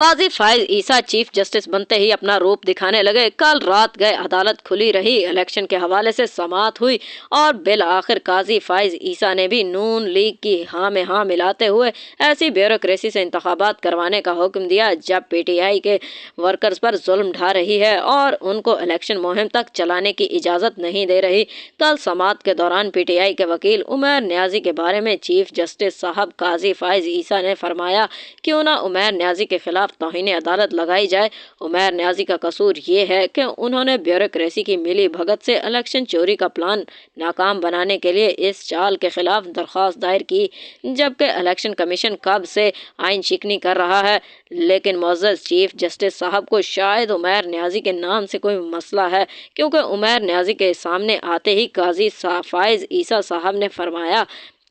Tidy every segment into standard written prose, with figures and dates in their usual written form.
काजी फाइज ईसा chief justice बनते ही अपना रूप दिखाने लगे। कल रात गए अदालत खुली रही, इलेक्शन के हवाले से समाअत हुई और बिल आखिर काजी फाइज ईसा ने भी नून लीग की हाँ में हाँ मिलाते हुए ऐसी ब्यूरोक्रेसी से इंतखाबात करवाने का हुक्म दिया जब पीटीआई के वर्कर्स पर जुल्म ढा रही है और उनको इलेक्शन मुहिम तक चलाने की इजाज़त नहीं दे रही। कल समाअत के दौरान पीटीआई के वकील उमर न्याजी के बारे में चीफ जस्टिस साहब काजी फाइज ईसा ने फरमाया, क्यों ना उमर न्याजी के खिलाफ तौहीन अदालत लगाई जाए। उमर न्याजी का कसूर ये है कि उन्होंने ब्यूरोक्रेसी की मिली भगत से इलेक्शन चोरी का प्लान नाकाम बनाने के लिए इस चाल के खिलाफ दरख्वास्त दायर की, जबकि इलेक्शन कमीशन कब से आइन शिकनी कर रहा है। लेकिन मुअज़्ज़ज़ चीफ जस्टिस साहब को शायद उमर न्याजी के नाम से कोई मसला है, क्योंकि उमर न्याजी के सामने आते ही काजी फाइज ईसा साहब ने फरमाया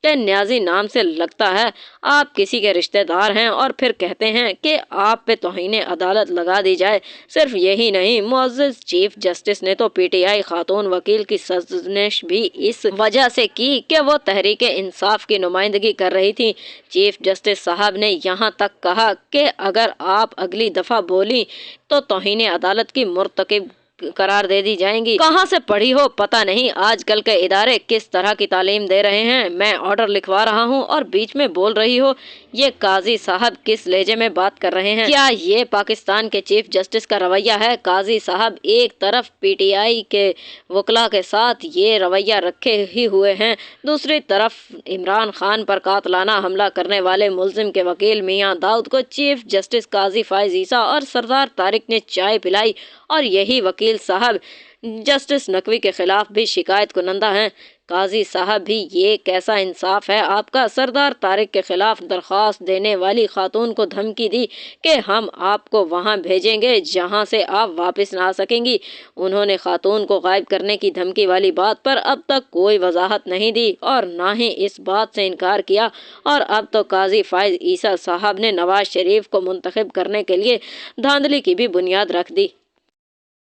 कि न्याजी नाम से लगता है आप किसी के रिश्तेदार हैं और फिर कहते हैं कि आप पे तौहीन अदालत लगा दी जाए। सिर्फ यही नहीं, मुअज़्ज़ज़ चीफ जस्टिस ने तो पीटीआई खातून वकील की सजनिश भी इस वजह से की कि वो तहरीक इंसाफ की नुमाइंदगी कर रही थी। चीफ जस्टिस साहब ने यहाँ तक कहा कि अगर आप अगली दफ़ा बोली तो तौहीन अदालत की मुर्तकिब करार दे दी जाएंगी। कहाँ से पढ़ी हो पता नहीं, आजकल के इदारे किस तरह की तालीम दे रहे हैं। मैं ऑर्डर लिखवा रहा हूँ और बीच में बोल रही हो। ये काजी साहब किस लहजे में बात कर रहे हैं? क्या ये पाकिस्तान के चीफ जस्टिस का रवैया है? काजी साहब एक तरफ पीटीआई के वकला के साथ ये रवैया रखे ही हुए हैं, दूसरी तरफ इमरान खान पर कातलाना हमला करने वाले मुल्जिम के वकील मियां दाऊद को चीफ जस्टिस काजी फाइज ईसा और सरदार तारिक ने चाय पिलाई और यही वकील साहब जस्टिस नकवी के खिलाफ भी शिकायत कुनंदा हैं। काजी साहब भी ये कैसा इंसाफ है आपका? सरदार तारिक के खिलाफ दरख्वास्त देने वाली खातून को धमकी दी कि हम आपको वहां भेजेंगे जहां से आप वापस ना आ सकेंगी। उन्होंने खातून को गायब करने की धमकी वाली बात पर अब तक कोई वजाहत नहीं दी और ना ही इस बात से इनकार किया, और अब तो काजी फाइज ईसा साहब ने नवाज शरीफ को मुंतखब करने के लिए धांधली की भी बुनियाद रख दी।